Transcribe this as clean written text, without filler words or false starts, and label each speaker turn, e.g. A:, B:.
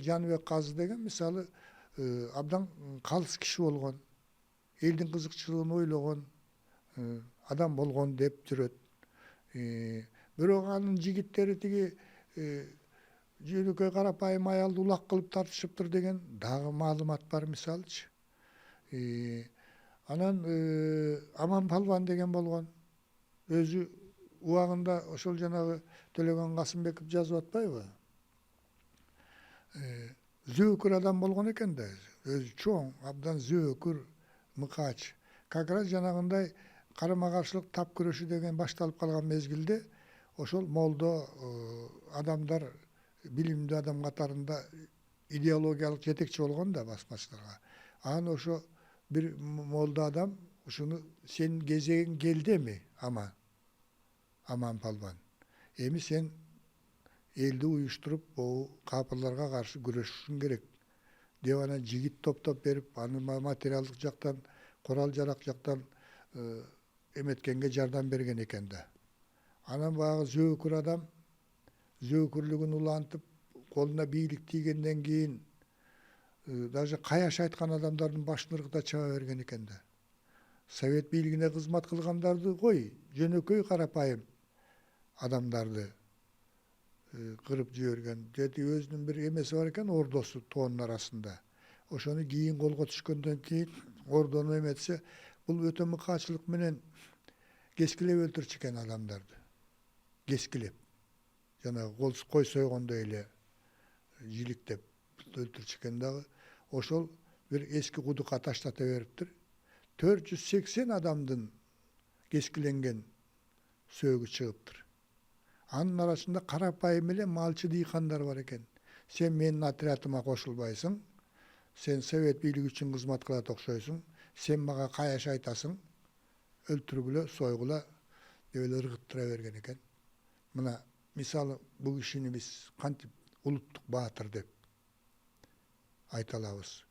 A: Жаныбек Казы деген мисалы абдан калыс киши болгон, элдин кызыкчылыгын ойлогон адам болгон деп жүрөт. Бирок анын жигиттери тиги жөнөкөй карапайым аялды улак кылып тартышыптыр деген дагы маалымат бар мисалычы. Анан Аман Палван деген болгон. Өзү убагында ошол жанагы Төлөгөн Касымбеков жазып атпайбы? Зөөкүр адам болгон экен да. Өзү чоң, абдан зөөкүр, мыкач. Как раз жанагындай карама-каршылык тап күрөшү деген башталып калган мезгилде ошол молдо адамдар, билимдүү адам катарында идеологиялык жетекчи болгон да басмачыларга. Анан ошо бир молдо адам ушуну сен кезегиң келди эми, Аман Палван. Эми сен элди уюштуруп, бул капырларга каршы күрөшүшүң керек деп анан жигит топтоп берип, аны материалдык жактан, курал жарак жактан эметкенге жардам берген экен да. Анан баягы зөөкүр адам зөөкүрлүгүн улантып, колуна бийлик тийгенден кийин даже каяш айткан адамдардын башын ыргыта чаба берген экен да. Совет бийлигине кызмат кылгандарды кой, жөнөкөй карапайым адамдарды кырып жиберген. Жети өзүнүн бир эмеси бар экен, ордосу тоонун арасында. Ошону кийин колго түшкөндөн кийин ордону эметсе, бул өтө мыкаачылык менен кескилеп өлтүрчү экен адамдарды. Кескилеп. Жанагы кой сойгондой эле жиликтеп өлтүрчү экен дагы. Ошол бир эски кудукка таштата бериптир. 480 адамдын кескиленген сөөгү чыгыптыр. Анын арасында карапайым эле малчы дыйкандар бар экен. Сен менин отрядыма кошулбайсың, сен совет бийлиги үчүн кызмат кылат окшойсуң, сен мага каяш айтасың, өлтүргүлө, сойгула деп эле ыргыттыра берген экен. Мына мисалы бул кишини биз кантип улуттук баатыр деп айта алабыз.